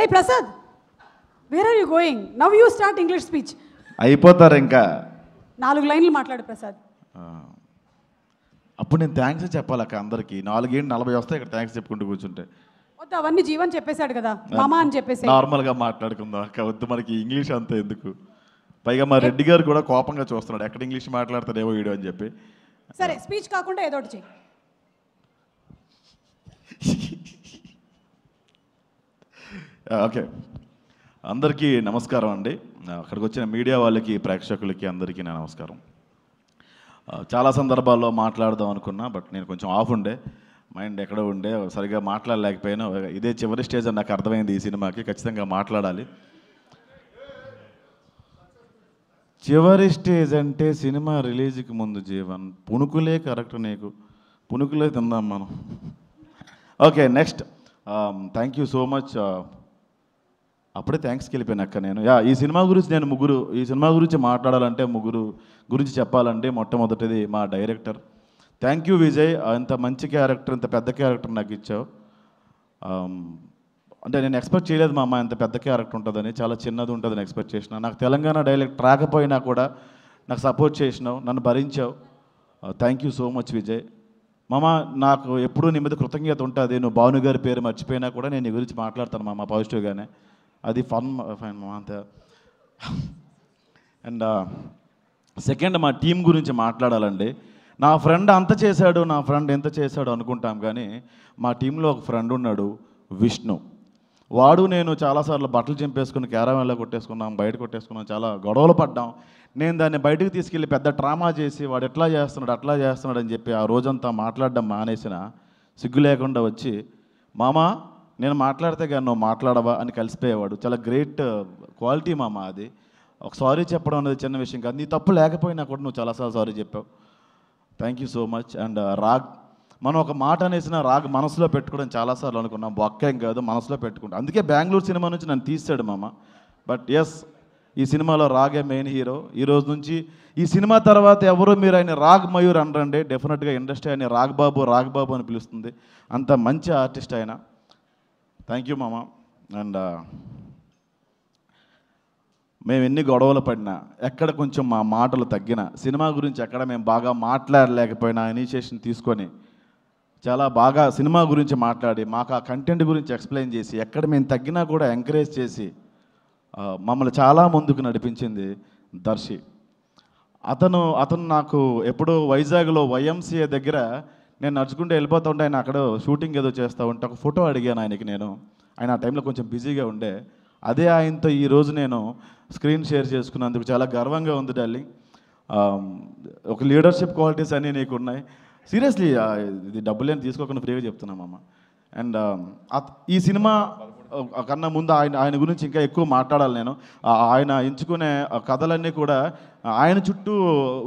Hey Prasad, where are you going? Now you start English speech. అయిపోతారు ఇంకా 4 లైన్లు మాట్లాడు ప్రసాద్. అప్పుడు నేను థ్యాంక్స్ చెప్పాలక్క అందరికి 4:40 వస్తాయి ఇక్కడ థ్యాంక్స్ చెప్పుకుంటూ కూర్చుంటే. వద్దు అవన్నీ జీవన్ చెప్పేశాడు కదా మామ అని చెప్పేసి నార్మల్గా మాట్లాడుకుందాం అక్క, వద్దు మనకి ఇంగ్లీష్ అంతా ఎందుకు. పైగా మా రెడ్డి గారు కూడా కోపంగా చూస్తున్నాడు, ఎక్కడ ఇంగ్లీష్ మాట్లాడతాడేమో వీడియో అని చెప్పి. సరే స్పీచ్ కాకుండా ఏదో ఒకటి చెయ్యి. ఓకే, అందరికీ నమస్కారం అండి. అక్కడికి వచ్చిన మీడియా వాళ్ళకి, ప్రేక్షకులకి అందరికీ నా నమస్కారం. చాలా సందర్భాల్లో మాట్లాడదాం అనుకున్నా, బట్ నేను కొంచెం ఆఫ్ ఉండే, మైండ్ ఎక్కడో ఉండే, సరిగా మాట్లాడలేకపోయాను. ఇదే చివరి స్టేజ్ అని నాకు అర్థమైంది. ఈ సినిమాకి ఖచ్చితంగా మాట్లాడాలి. చివరి స్టేజ్ అంటే సినిమా రిలీజ్కి ముందు జీవన్, పుణుకులే కరెక్ట్, నీకు పుణుకులే తిందాం మనం. Okay, next thank you so much. అప్పుడే థ్యాంక్స్కి వెళ్ళిపోయాను అక్క నేను. ఈ సినిమా గురించి నేను ఈ సినిమా గురించి మాట్లాడాలంటే ముగ్గురు గురించి చెప్పాలంటే మొట్టమొదటిది మా డైరెక్టర్. థ్యాంక్ యూ విజయ్, ఇంత మంచి క్యారెక్టర్, ఇంత పెద్ద క్యారెక్టర్ నాకు ఇచ్చావు. అంటే నేను ఎక్స్పెక్ట్ చేయలేదు మా అమ్మ ఇంత పెద్ద క్యారెక్టర్ ఉంటుందని, చాలా చిన్నది ఉంటుందని ఎక్స్పెక్ట్ చేసిన. నాకు తెలంగాణ డైలెక్ట్ రాకపోయినా కూడా నాకు సపోర్ట్ చేసినావు, నన్ను భరించావు. Thank you so much Vijay. మామ, నాకు ఎప్పుడూ నీ మీద కృతజ్ఞత ఉంటుంది. నువ్వు భాను గారి పేరు మర్చిపోయినా కూడా నేను నీ గురించి మాట్లాడతాను మామ పాజిటివ్గానే. అది ఫైన్ మామ అంతే. అండ్ సెకండ్, మా టీం గురించి మాట్లాడాలండి. నా ఫ్రెండ్ అంత చేశాడు, నా ఫ్రెండ్ ఎంత చేశాడు అనుకుంటాం, కానీ మా టీంలో ఒక ఫ్రెండ్ ఉన్నాడు, విష్ణు. వాడు నేను చాలాసార్లు బట్టలు చింపేసుకుని క్యారవాన్లో కొట్టేసుకున్నాం, బయట కొట్టేసుకున్నాం, చాలా గొడవలు పడ్డాం. నేను దాన్ని బయటకు తీసుకెళ్ళి పెద్ద డ్రామా చేసి వాడు ఎట్లా చేస్తున్నాడు అట్లా చేస్తున్నాడు అని చెప్పి ఆ రోజంతా మాట్లాడడం మానేసిన, సిగ్గు లేకుండా వచ్చి మామ నేను మాట్లాడితే కానీ నువ్వు మాట్లాడవా అని కలిసిపోయేవాడు. చాలా గ్రేట్ క్వాలిటీ మామ అది. ఒక సారీ చెప్పడం అనేది చిన్న విషయం కాదు. నీ తప్పు లేకపోయినా కూడా నువ్వు చాలాసార్లు సారీ చెప్పావు. Thank you so much. And రాగ్, మనం ఒక మాట అనేసిన రాగ్ మనసులో పెట్టుకోవడం చాలాసార్లు అనుకున్నాం, బొక్కేం కాదు మనసులో పెట్టుకుంటాం. అందుకే బెంగళూరు సినిమా నుంచి నన్ను తీసాడు మామ. బట్ ఎస్, ఈ సినిమాలో రాగే మెయిన్ హీరో. ఈ రోజు నుంచి ఈ సినిమా తర్వాత ఎవరు మీరు ఆయన రాగ్ మయూర్ అనరండి, డెఫినెట్గా ఇండస్ట్రీ ఆయన రాగ్ బాబు అని పిలుస్తుంది. అంత మంచి ఆర్టిస్ట్ ఆయన. థ్యాంక్ యూ మామ. అండ్ మేము ఎన్ని గొడవలు పడినా, ఎక్కడ కొంచెం మా మాటలు తగ్గినా, సినిమా గురించి ఎక్కడ మేము బాగా మాట్లాడలేకపోయినా ఇనిషియేషన్ తీసుకొని చాలా బాగా సినిమా గురించి మాట్లాడి మాకు ఆ కంటెంట్ గురించి ఎక్స్ప్లెయిన్ చేసి, ఎక్కడ మేము తగ్గినా కూడా ఎంకరేజ్ చేసి మమ్మల్ని చాలా ముందుకు నడిపించింది దర్శి. అతను నాకు ఎప్పుడో వైజాగ్లో వైఎంసీఏ దగ్గర నేను నడుచుకుంటూ వెళ్ళిపోతూ ఉంటే, ఆయన అక్కడ షూటింగ్ ఏదో చేస్తూ ఉంటే ఒక ఫోటో అడిగాను ఆయనకి నేను. ఆయన ఆ టైంలో కొంచెం బిజీగా ఉండే. అదే ఆయనతో ఈరోజు నేను స్క్రీన్ షేర్ చేసుకున్నందుకు చాలా గర్వంగా ఉంది డార్లింగ్. ఒక లీడర్షిప్ క్వాలిటీస్ అన్నీ నీకు ఉన్నాయి. సీరియస్లీ ఇది డబ్బులేని తీసుకోకుండా ఫ్రీగా చెప్తున్నామమ్మ. అండ్ ఈ సినిమా కన్నా ముందు ఆయన గురించి ఇంకా ఎక్కువ మాట్లాడాలి నేను. ఆయన ఎంచుకునే కథలన్నీ కూడా ఆయన చుట్టూ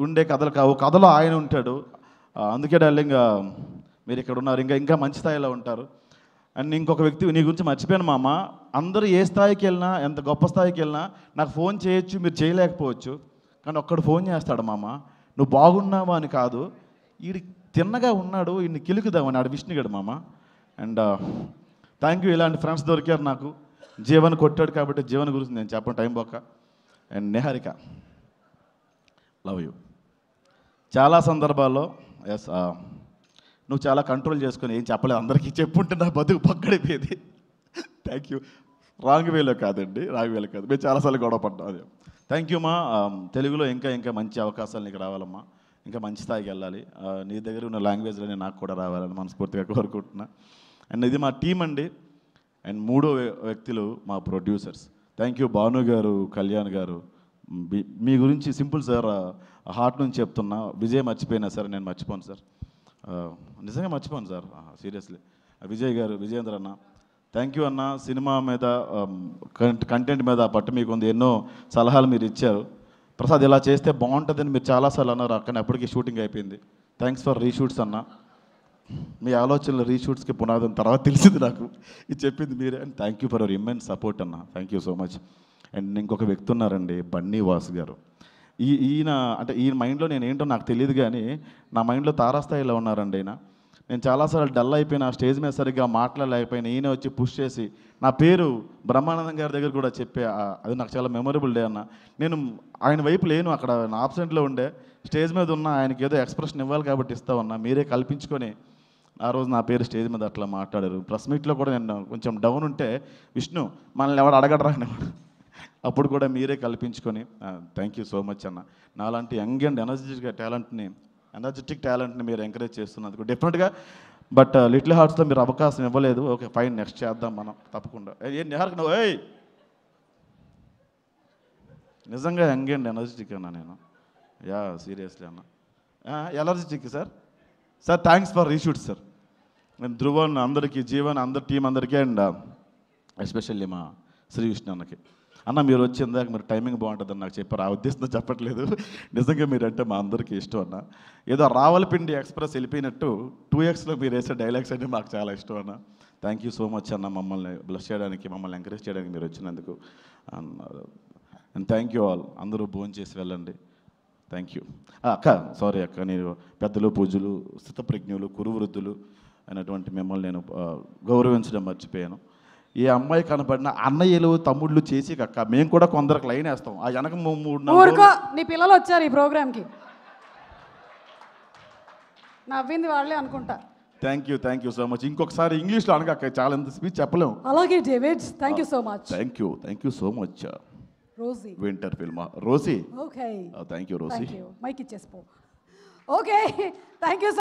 ఉండే కథలు కావు, కథలో ఆయన ఉంటాడు. అందుకే డార్లింగ్ మీరు ఇక్కడ ఉన్నారు, ఇంకా మంచి స్థాయిలో ఉంటారు. అండ్ ఇంకొక వ్యక్తి నీ గురించి మర్చిపోయాను మామ. అందరూ ఏ స్థాయికి వెళ్ళినా, ఎంత గొప్ప స్థాయికి వెళ్ళినా నాకు ఫోన్ చేయొచ్చు, మీరు చేయలేకపోవచ్చు, కానీ ఒక్కడు ఫోన్ చేస్తాడు మామ, నువ్వు బాగున్నావా అని కాదు, వీడి తిన్నగా ఉన్నాడు, వీడిని కిలుకుదామని, ఆడు విష్ణుగాడు మామ. అండ్ థ్యాంక్ యూ, ఇలాంటి ఫ్రెండ్స్ దొరికారు నాకు. జీవన్ కొట్టాడు కాబట్టి జీవన్ గురించి నేను చెప్పను టైం పోక. And Niharika, love you. చాలా సందర్భాల్లో ఎస్ నువ్వు చాలా కంట్రోల్ చేసుకొని ఏం చెప్పలేదు, అందరికీ చెప్పుంటే నా బతుకు పక్కడిపోయేది. Thank you. రాంగ్ వేలో కాదండి, రాంగ్ వేలో కాదు, మేము చాలాసార్లు గొడవ పడ్డాం. అదే థ్యాంక్ యూ మా. తెలుగులో ఇంకా మంచి అవకాశాలు నీకు రావాలమ్మా, ఇంకా మంచి స్థాయికి వెళ్ళాలి. నీ దగ్గర ఉన్న లాంగ్వేజ్లోనే నాకు కూడా రావాలని మనస్ఫూర్తిగా కోరుకుంటున్నా. అండ్ ఇది మా టీం అండి. అండ్ మూడో వ్యక్తులు మా ప్రొడ్యూసర్స్. థ్యాంక్ యూ భాను గారు, కళ్యాణ్ గారు. మీ గురించి సింపుల్ సార్, హార్ట్ నుంచి చెప్తున్నా. విజయ్ మర్చిపోయినా సార్ నేను మర్చిపోను సార్, నిజంగా మర్చిపోను సార్, సీరియస్లీ. విజయ్ గారు, విజయేంద్ర అన్న, థ్యాంక్ యూ అన్న. సినిమా మీద కంటెంట్ మీద పట్టు మీకు ఉంది, ఎన్నో సలహాలు మీరు ఇచ్చారు. ప్రసాద్ ఇలా చేస్తే బాగుంటుందని మీరు చాలాసార్లు అన్నారు, కానీ అప్పటికి షూటింగ్ అయిపోయింది. థ్యాంక్స్ ఫర్ రీషూట్స్ అన్న. మీ ఆలోచనలు రీషూట్స్కి పునాదం తర్వాత తెలిసింది నాకు, ఇది చెప్పింది మీరే. And thank you for your immense support అన్న, thank you so much. And ఇంకొక వ్యక్తి ఉన్నారండి, బన్నీ వాసు గారు. ఈయన మైండ్లో నేను ఏంటో నాకు తెలియదు, కానీ నా మైండ్లో తారాస్థాయిలో ఉన్నారండి ఆయన. నేను చాలాసార్లు డల్ అయిపోయినా, స్టేజ్ మీద సరిగ్గా మాట్లాడలేకపోయినా ఈయన వచ్చి పుష్ చేసి నా పేరు బ్రహ్మానందం గారి దగ్గర కూడా చెప్పే అది నాకు చాలా మెమొరబుల్ డే అన్న. నేను ఆయన వైపు లేను, అక్కడ నా ఆబ్సెంట్లో ఉండే, స్టేజ్ మీద ఉన్న ఆయనకి ఏదో ఎక్స్ప్రెషన్ ఇవ్వాలి కాబట్టి ఇస్తామన్నా, మీరే కల్పించుకొని ఆ రోజు నా పేరు స్టేజ్ మీద అట్లా మాట్లాడారు. ప్రెస్ మీట్లో కూడా నేను కొంచెం డౌన్ ఉంటే విష్ణు మనల్ని ఎవరు అడగడరా అనేవాడు, అప్పుడు కూడా మీరే కల్పించుకొని థ్యాంక్ యూ సో మచ్ అన్న. నాలాంటి యంగ్ అండ్ ఎనర్జెటిక్ టాలెంట్ని మీరు ఎంకరేజ్ చేస్తున్నందుకు డెఫినెట్గా. బట్ లిటిల్ హార్ట్స్లో మీరు అవకాశం ఇవ్వలేదు, ఓకే ఫైన్, నెక్స్ట్ చేద్దాం మనం తప్పకుండా. నిహార్కి నువ్వు నిజంగా యంగ్ అండ్ ఎనర్జెటిక్ అన్న నేను, యా సీరియస్లీ అన్న. Energetic sir thanks for reshoot sir. నేను ధ్రువన్ అందరికీ, జీవన్ అందరి టీం అందరికీ, అండ్ ఎస్పెషల్లీ మా శ్రీ విష్ణు అన్నకి. అన్న మీరు వచ్చిందాక మీరు టైమింగ్ బాగుంటుందని నాకు చెప్పారు, ఆ ఉద్దేశంతో చెప్పట్లేదు, నిజంగా మీరంటే మా అందరికీ ఇష్టం అన్న. ఏదో రావలపిండి ఎక్స్ప్రెస్ వెళ్ళిపోయినట్టు 2Xలో మీరు వేసే డైలాగ్స్ అంటే మాకు చాలా ఇష్టం అన్న. థ్యాంక్ యూ సో మచ్ అన్న, మమ్మల్ని బ్లెస్ చేయడానికి, మమ్మల్ని ఎంకరేజ్ చేయడానికి మీరు వచ్చినందుకు. And thank you all. అందరూ భోజనం చేసి వెళ్ళండి. థ్యాంక్ యూ అక్క. సారీ అక్క, నేను పెద్దలు, పూజలు, స్థితప్రజ్ఞులు, కురువృద్ధులు అయినటువంటి మిమ్మల్ని నేను గౌరవించడం మర్చిపోయాను. ఏ అమ్మాయి కనపడిన అన్నయ్యలు తమ్ముళ్ళు చేసి అక్క మేము కూడా కొందరికి లైన్ వేస్తాం. ఆ వెనక 3-4 నీ పిల్లలు వచ్చారు ఈ ప్రోగ్రామ్కి, నవ్వింది వాళ్ళే అనుకుంటా. Thank you so much. ఇంకొకసారి ఇంగ్లీష్లో అనక, చాలా ఎంత స్పీచ్ చెప్పలేము. అలాగే David, thank you so much. Thank you so much. Rosie winter ఫిల్మా Rosie. Okay thank you Rosie. Mike ఇచ్చేసిపో. Okay thank you.